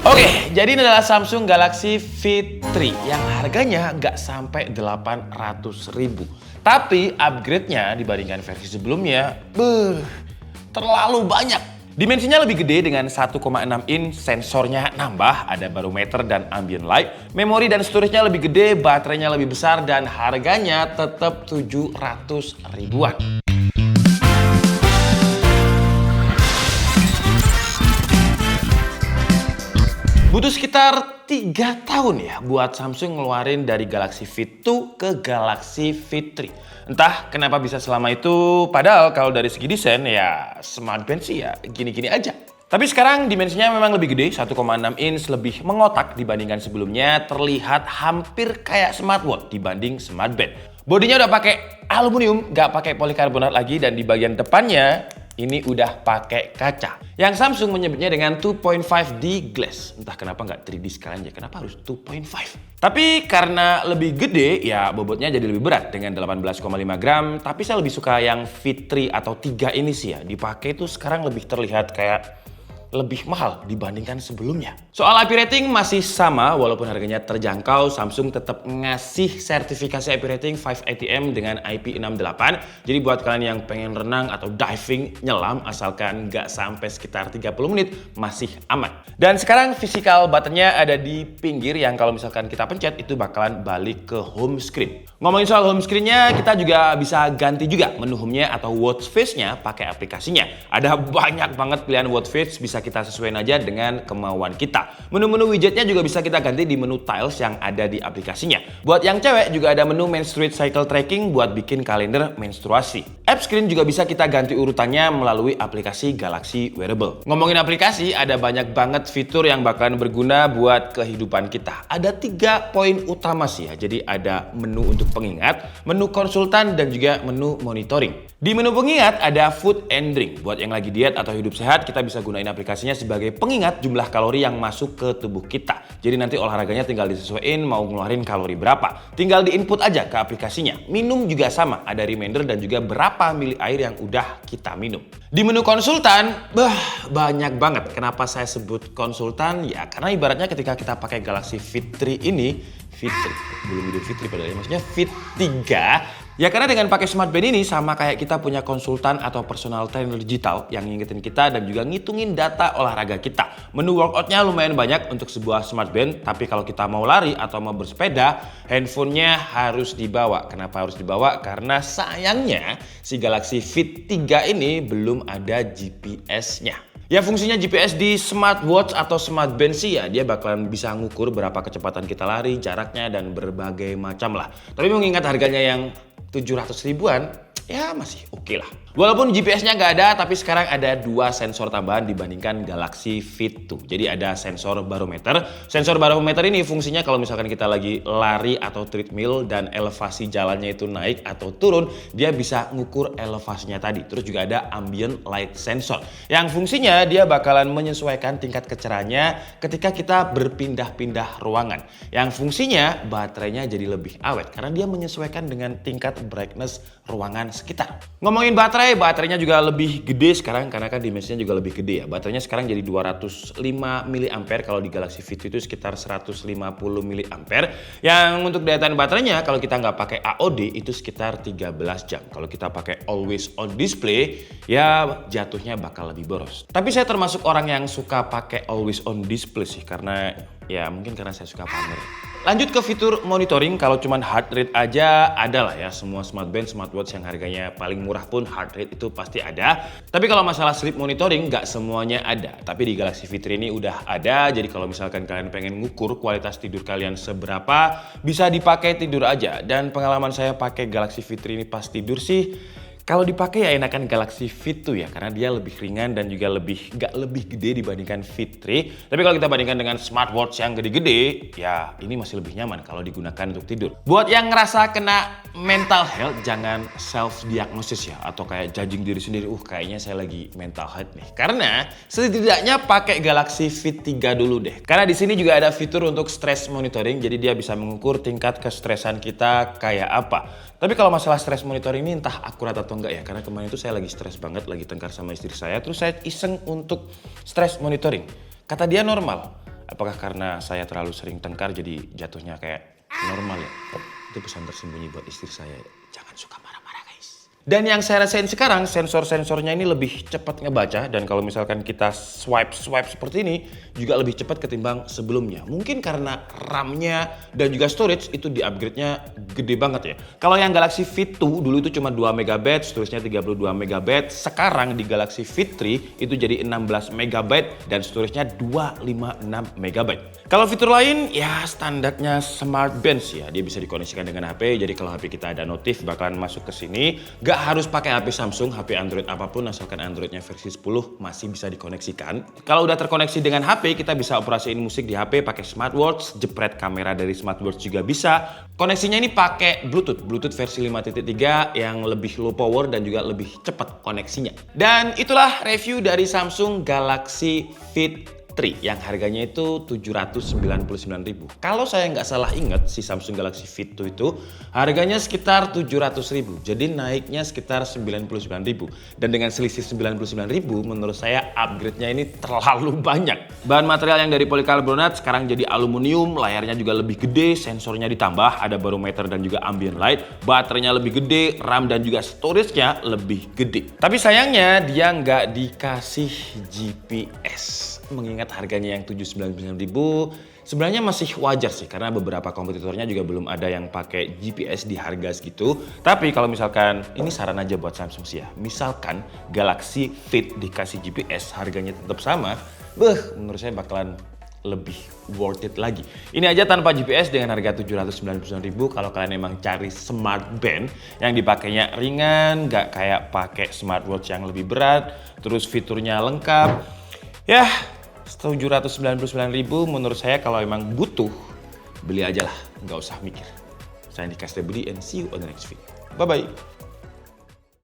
Oke, jadi ini adalah Samsung Galaxy Fit 3 yang harganya nggak sampai 800.000. Tapi upgrade-nya dibandingkan versi sebelumnya, terlalu banyak. Dimensinya lebih gede dengan 1,6 inch, sensornya nambah, ada barometer dan ambient light. Memori dan storage-nya lebih gede, baterainya lebih besar, dan harganya tetap 700 ribuan. Butuh sekitar 3 tahun ya buat Samsung ngeluarin dari Galaxy Fit 2 ke Galaxy Fit 3. Entah kenapa bisa selama itu, padahal kalau dari segi desain ya Smart Band sih ya gini-gini aja. Tapi sekarang dimensinya memang lebih gede, 1,6 inch, lebih mengotak dibandingkan sebelumnya, terlihat hampir kayak smartwatch dibanding Smart Band. Bodinya udah pakai aluminium, nggak pakai polikarbonat lagi, dan di bagian depannya ini udah pakai kaca yang Samsung menyebutnya dengan 2.5D glass. Entah kenapa nggak 3D sekalian aja, kenapa harus 2.5? Tapi karena lebih gede, ya bobotnya jadi lebih berat dengan 18,5 gram. Tapi saya lebih suka yang Fit 3 atau 3 ini sih ya. Dipakai tuh sekarang lebih terlihat kayak lebih mahal dibandingkan sebelumnya. Soal IP rating masih sama, walaupun harganya terjangkau, Samsung tetap ngasih sertifikasi IP rating 5 ATM dengan IP68. Jadi buat kalian yang pengen renang atau diving, nyelam, asalkan nggak sampai sekitar 30 menit, masih aman. Dan sekarang physical buttonnya ada di pinggir yang kalau misalkan kita pencet itu bakalan balik ke home screen. Ngomongin soal home screen-nya, kita juga bisa ganti juga menu home-nya atau watch face-nya pakai aplikasinya. Ada banyak banget pilihan watch face, bisa kita sesuaiin aja dengan kemauan kita. Menu-menu widgetnya juga bisa kita ganti di menu tiles yang ada di aplikasinya. Buat yang cewek juga ada menu menstruate cycle tracking buat bikin kalender menstruasi. App screen juga bisa kita ganti urutannya melalui aplikasi Galaxy Wearable. Ngomongin aplikasi, ada banyak banget fitur yang bakalan berguna buat kehidupan kita. Ada 3 poin utama sih ya. Jadi ada menu untuk pengingat, menu konsultan, dan juga menu monitoring. Di menu pengingat ada food and drink. Buat yang lagi diet atau hidup sehat, kita bisa gunain aplikasinya sebagai pengingat jumlah kalori yang masuk ke tubuh kita. Jadi nanti olahraganya tinggal disesuaiin mau ngeluarin kalori berapa. Tinggal diinput aja ke aplikasinya. Minum juga sama, ada reminder dan juga berapa mili air yang udah kita minum. Di menu konsultan, banyak banget. Kenapa saya sebut konsultan? Ya karena ibaratnya ketika kita pakai Galaxy Fit 3 ini, Fit 3, belum Idul Fitri padahal ya, maksudnya Fit 3. Ya karena dengan pakai Smart Band ini sama kayak kita punya konsultan atau personal trainer digital yang ngingetin kita dan juga ngitungin data olahraga kita. Menu workoutnya lumayan banyak untuk sebuah Smart Band, tapi kalau kita mau lari atau mau bersepeda, handphonenya harus dibawa. Kenapa harus dibawa? Karena sayangnya si Galaxy Fit 3 ini belum ada GPS-nya. Ya fungsinya GPS di smartwatch atau smart band sih ya dia bakalan bisa ngukur berapa kecepatan kita lari, jaraknya, dan berbagai macam lah. Tapi mengingat harganya yang 700 ribuan, ya masih oke lah. Walaupun GPS-nya nggak ada, tapi sekarang ada 2 sensor tambahan dibandingkan Galaxy Fit 2. Jadi ada sensor barometer. Sensor barometer ini fungsinya kalau misalkan kita lagi lari atau treadmill dan elevasi jalannya itu naik atau turun, dia bisa ngukur elevasinya tadi. Terus juga ada ambient light sensor yang fungsinya dia bakalan menyesuaikan tingkat kecerahannya ketika kita berpindah-pindah ruangan. Yang fungsinya baterainya jadi lebih awet karena dia menyesuaikan dengan tingkat brightness ruangan sekitar. Ngomongin baterainya juga lebih gede sekarang karena kan dimensinya juga lebih gede ya. Baterainya sekarang jadi 205 mAh, kalau di Galaxy Fit itu sekitar 150 mAh. Yang untuk daya tahan baterainya kalau kita nggak pakai AOD itu sekitar 13 jam. Kalau kita pakai always on display ya jatuhnya bakal lebih boros. Tapi saya termasuk orang yang suka pakai always on display sih karena ya mungkin karena saya suka pamer. Lanjut ke fitur monitoring, kalau cuman heart rate aja ada lah ya. Semua smart band, smartwatch yang harganya paling murah pun heart rate itu pasti ada. Tapi kalau masalah sleep monitoring nggak semuanya ada. Tapi di Galaxy Fit 3 ini udah ada. Jadi kalau misalkan kalian pengen ngukur kualitas tidur kalian seberapa, bisa dipakai tidur aja. Dan pengalaman saya pakai Galaxy Fit 3 ini pas tidur sih, kalau dipakai ya enakan Galaxy Fit 2 ya, karena dia lebih ringan dan juga nggak lebih gede dibandingkan Fit 3. Tapi kalau kita bandingkan dengan smartwatch yang gede-gede, ya ini masih lebih nyaman kalau digunakan untuk tidur. Buat yang ngerasa kena mental health, jangan self-diagnosis ya, atau kayak judging diri sendiri, kayaknya saya lagi mental health nih. Karena setidaknya pakai Galaxy Fit 3 dulu deh. Karena di sini juga ada fitur untuk stress monitoring, jadi dia bisa mengukur tingkat kestresan kita kayak apa. Tapi kalau masalah stress monitoring ini entah akurat atau enggak ya, karena kemarin itu saya lagi stres banget, lagi tengkar sama istri saya, terus saya iseng untuk stress monitoring. Kata dia normal. Apakah karena saya terlalu sering tengkar jadi jatuhnya kayak normal ya? Itu pesan tersembunyi buat istri saya. Jangan suka marah-marah guys. Dan yang saya rasain sekarang, sensor-sensornya ini lebih cepat ngebaca. Dan kalau misalkan kita swipe seperti ini, juga lebih cepat ketimbang sebelumnya. Mungkin karena RAM-nya dan juga storage itu di-upgrade-nya gede banget ya. Kalau yang Galaxy Fit 2 dulu itu cuma 2 MB, storage-nya 32 MB. Sekarang di Galaxy Fit 3 itu jadi 16 MB dan storage-nya 256 MB. Kalau fitur lain ya standarnya Smart Bench ya. Dia bisa dikoneksikan dengan HP. Jadi kalau HP kita ada notif bakalan masuk ke sini. Gak harus pakai HP Samsung, HP Android apapun asalkan Androidnya versi 10 masih bisa dikoneksikan. Kalau udah terkoneksi dengan HP, kita bisa operasiin musik di HP pakai smartwatch, jepret kamera dari smartwatch juga bisa. Koneksinya ini pakai Bluetooth versi 5.3 yang lebih low power dan juga lebih cepat koneksinya. Dan itulah review dari Samsung Galaxy Fit 3 yang harganya itu 799.000. Kalau saya nggak salah ingat si Samsung Galaxy Fit 2 itu harganya sekitar 700.000. Jadi naiknya sekitar 99.000. Dan dengan selisih 99.000 menurut saya upgrade-nya ini terlalu banyak. Bahan material yang dari polikarbonat sekarang jadi aluminium, layarnya juga lebih gede, sensornya ditambah, ada barometer dan juga ambient light, baterainya lebih gede, RAM dan juga storage-nya lebih gede. Tapi sayangnya dia nggak dikasih GPS. Mengingat harganya yang 799.000 sebenarnya masih wajar sih karena beberapa kompetitornya juga belum ada yang pakai GPS di harga segitu. Tapi kalau misalkan ini saran aja buat Samsung sih ya. Misalkan Galaxy Fit dikasih GPS harganya tetap sama, menurut saya bakalan lebih worth it lagi. Ini aja tanpa GPS dengan harga 799.000 kalau kalian emang cari smart band yang dipakainya ringan, nggak kayak pakai smartwatch yang lebih berat, terus fiturnya lengkap. Ya, 799.000 menurut saya kalau emang butuh, beli aja lah, nggak usah mikir. Saya Andika Stebudi and see you on the next video. Bye-bye.